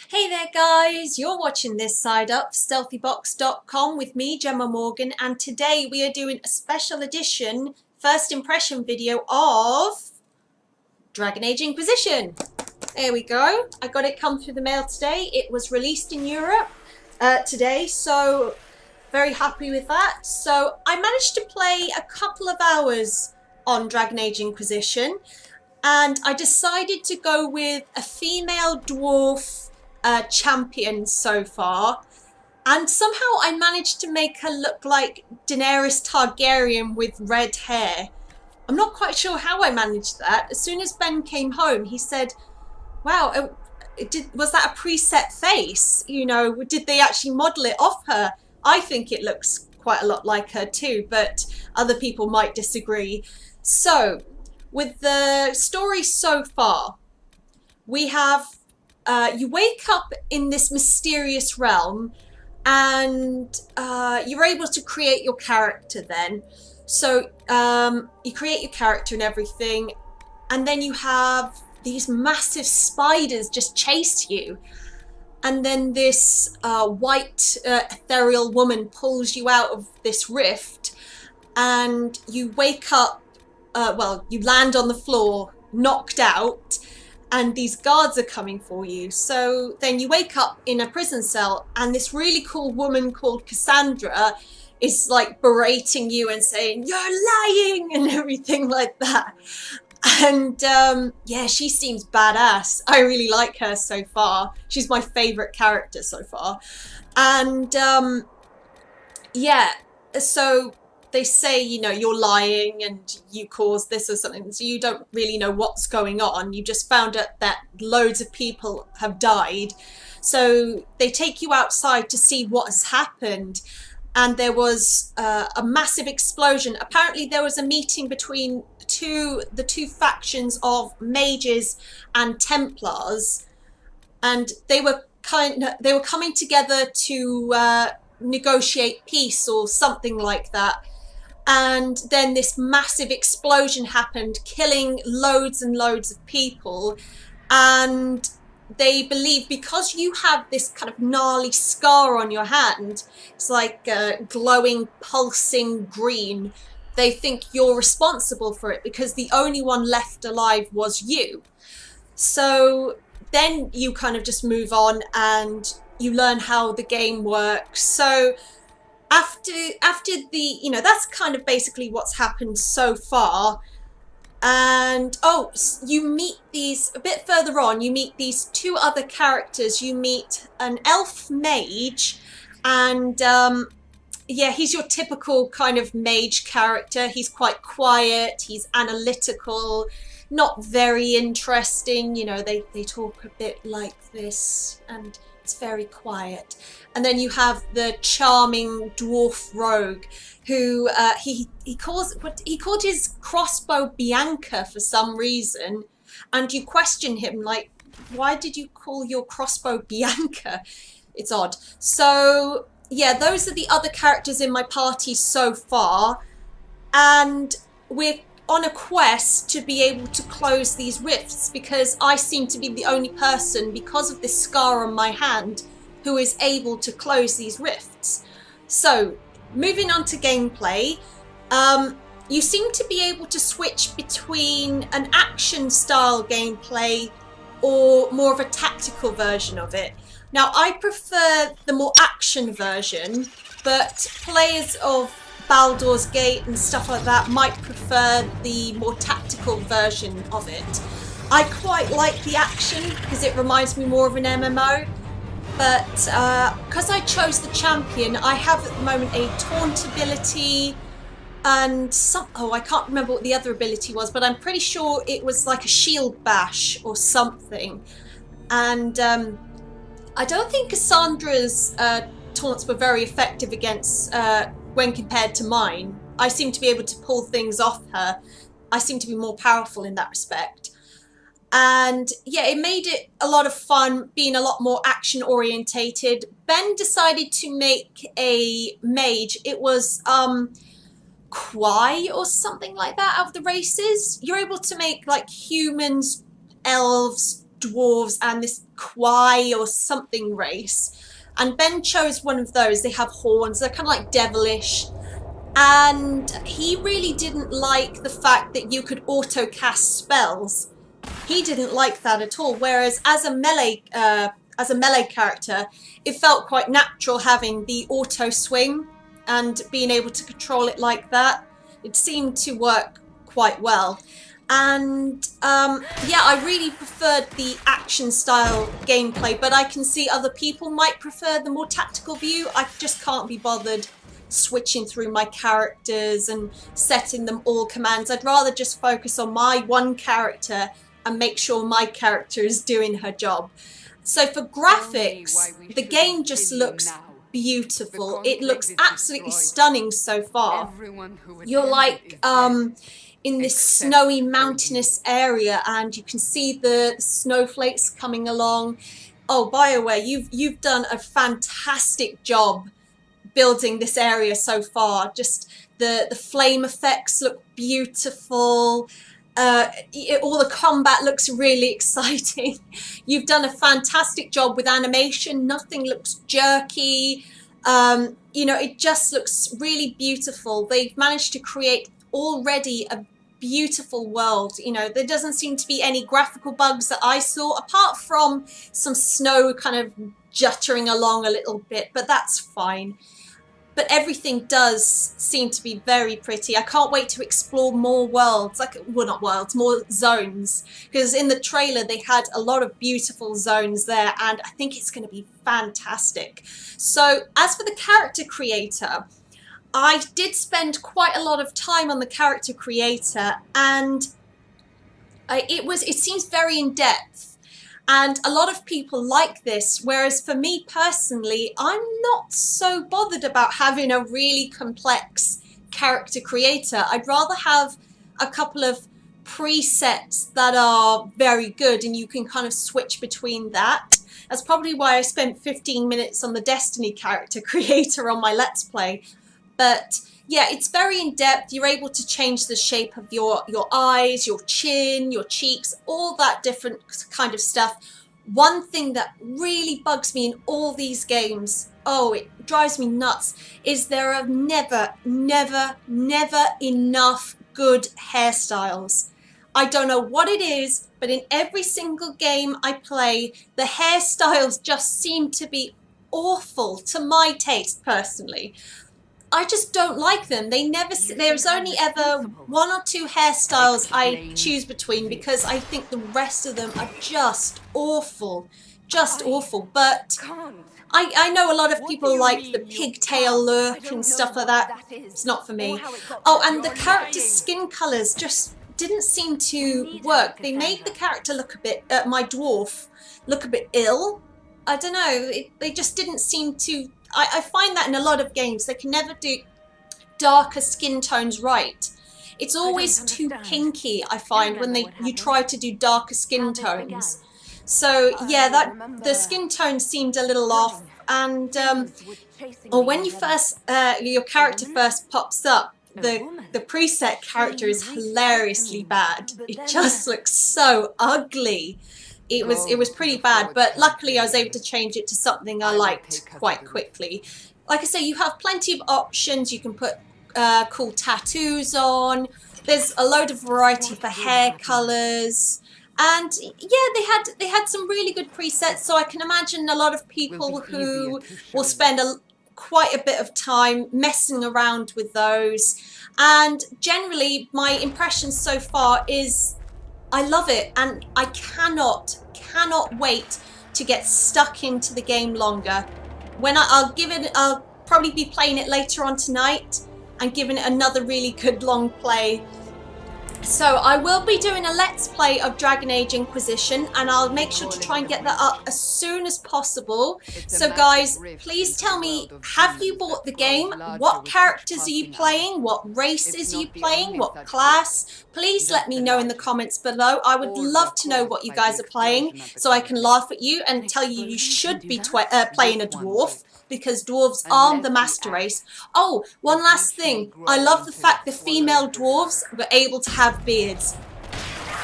Hey there guys, you're watching This Side Up, stealthybox.com with me, Gemma Morgan, and today we are doing a special edition first impression video of Dragon Age Inquisition. There we go. I got it come through the mail today. It was released in Europe today, so very happy with that. So I managed to play a couple of hours on Dragon Age Inquisition, and I decided to go with a female dwarf champion so far, and somehow I managed to make her look like Daenerys Targaryen with red hair. I'm not quite sure how I managed that. As soon as Ben came home, he said, wow, was that a preset face? You know, did they actually model it off her? I think it looks quite a lot like her too, but other people might disagree. So with the story so far, we have you wake up in this mysterious realm, and you're able to create your character then. So you create your character and everything, and then you have these massive spiders just chase you. And then this white ethereal woman pulls you out of this rift, and you wake up, well, you land on the floor, knocked out, and these guards are coming for you. So then you wake up in a prison cell, and this really cool woman called Cassandra is like berating you and saying, "You're lying," and everything like that. And yeah, she seems badass. I really like her so far. She's my favorite character so far. And yeah, so they say, you know, you're lying and you caused this or something, so you don't really know what's going on. You just found out that loads of people have died. So they take you outside to see what has happened, and there was a massive explosion. Apparently there was a meeting between the two factions of mages and Templars, and they were coming together to negotiate peace or something like that. And then this massive explosion happened, killing loads and loads of people. And they believe, because you have this kind of gnarly scar on your hand, it's like glowing, pulsing green, they think you're responsible for it because the only one left alive was you. So then you kind of just move on and you learn how the game works. So after the, you know, that's kind of basically what's happened so far. And oh, you meet these a bit further on, you meet these two other characters. You meet an elf mage, and yeah, he's your typical kind of mage character. He's quite quiet, he's analytical, not very interesting. You know, they talk a bit like this, and it's very quiet. And then you have the charming dwarf rogue, who he called his crossbow Bianca for some reason, and you question him like, why did you call your crossbow Bianca? It's odd. So yeah, those are the other characters in my party so far, and we're on a quest to be able to close these rifts, because I seem to be the only person, because of this scar on my hand, who is able to close these rifts. So moving on to gameplay, you seem to be able to switch between an action style gameplay or more of a tactical version of it. Now I prefer the more action version, but players of Baldur's Gate and stuff like that might prefer the more tactical version of it. I quite like the action because it reminds me more of an MMO, but because I chose the champion, I have at the moment a taunt ability and I can't remember what the other ability was, but I'm pretty sure it was like a shield bash or something. And I don't think Cassandra's taunts were very effective against when compared to mine. I seem to be able to pull things off her. I seem to be more powerful in that respect. And yeah, it made it a lot of fun, being a lot more action orientated. Ben decided to make a mage. It was Kwai or something like that out of the races. You're able to make like humans, elves, dwarves and this Kwai or something race. And Ben chose one of those. They have horns. They're kind of like devilish. And he really didn't like the fact that you could auto-cast spells. He didn't like that at all. Whereas as a melee character, it felt quite natural having the auto swing and being able to control it like that. It seemed to work quite well. And yeah, I really preferred the action style gameplay, but I can see other people might prefer the more tactical view. I just can't be bothered switching through my characters and setting them all commands. I'd rather just focus on my one character and make sure my character is doing her job. So for graphics, the game just looks beautiful. It looks absolutely stunning so far. You're like in this snowy mountainous area and you can see the snowflakes coming along. Oh, BioWare, you've done a fantastic job building this area so far. Just the flame effects look beautiful. All the combat looks really exciting. You've done a fantastic job with animation. Nothing looks jerky. You know, it just looks really beautiful. They've managed to create already a beautiful world. You know, there doesn't seem to be any graphical bugs that I saw, apart from some snow kind of juttering along a little bit, but that's fine. But everything does seem to be very pretty. I can't wait to explore more worlds, like, well, not worlds, more zones. Because in the trailer, they had a lot of beautiful zones there, and I think it's going to be fantastic. So, as for the character creator, I did spend quite a lot of time on the character creator, and it seems very in-depth. And a lot of people like this, whereas for me personally, I'm not so bothered about having a really complex character creator. I'd rather have a couple of presets that are very good and you can kind of switch between that. That's probably why I spent 15 minutes on the Destiny character creator on my Let's Play. But yeah, it's very in-depth. You're able to change the shape of your eyes, your chin, your cheeks, all that different kind of stuff. One thing that really bugs me in all these games, oh, it drives me nuts, is there are never enough good hairstyles. I don't know what it is, but in every single game I play, the hairstyles just seem to be awful to my taste personally. I just don't like them. There's only ever one or two hairstyles I choose between because I think the rest of them are just awful. Just awful. But I know a lot of people like the pigtail look and stuff like that. It's not for me. Oh, and the character's skin colours just didn't seem to work. They made the character look a bit, my dwarf, look a bit ill. I don't know. They just didn't seem to... I find that in a lot of games, they can never do darker skin tones right. It's always too pinky, I find, when you try to do darker skin tones. So yeah, the skin tone seemed a little off. And or when you first, your character first pops up, the preset character is hilariously bad. It just looks so ugly. It was pretty bad, but luckily I was able to change it to something I liked quite quickly. Like I say, you have plenty of options. You can put cool tattoos on. There's a load of variety for hair colors. And yeah, they had some really good presets, so I can imagine a lot of people who will spend quite a bit of time messing around with those. And generally, my impression so far is I love it, and I cannot wait to get stuck into the game longer. When I'll probably be playing it later on tonight and giving it another really good long play. So I will be doing a Let's Play of Dragon Age Inquisition, and I'll make sure to try and get that up as soon as possible. So guys, please tell me, have you bought the game? What characters are you playing? What races are you playing? What class? Please let me know in the comments below. I would love to know what you guys are playing, so I can laugh at you and tell you should be playing a dwarf, because dwarves are the master race. Oh, one last thing. I love the fact the female dwarves were able to have beards.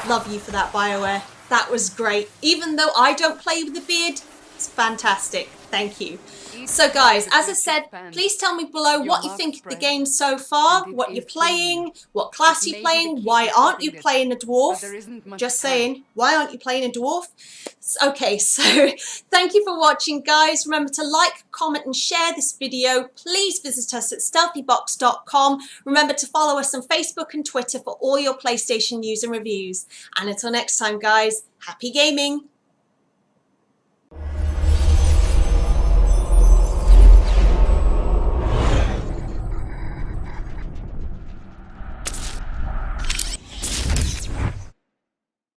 Love you for that, BioWare. That was great. Even though I don't play with the beard, it's fantastic. Thank you. So guys, as I said, please tell me below what you think of the game so far, what you're playing, what class you're playing, why aren't you playing a dwarf? Just saying, why aren't you playing a dwarf? Okay, so thank you for watching, guys. Remember to like, comment and share this video. Please visit us at stealthybox.com. Remember to follow us on Facebook and Twitter for all your PlayStation news and reviews. And until next time, guys, happy gaming!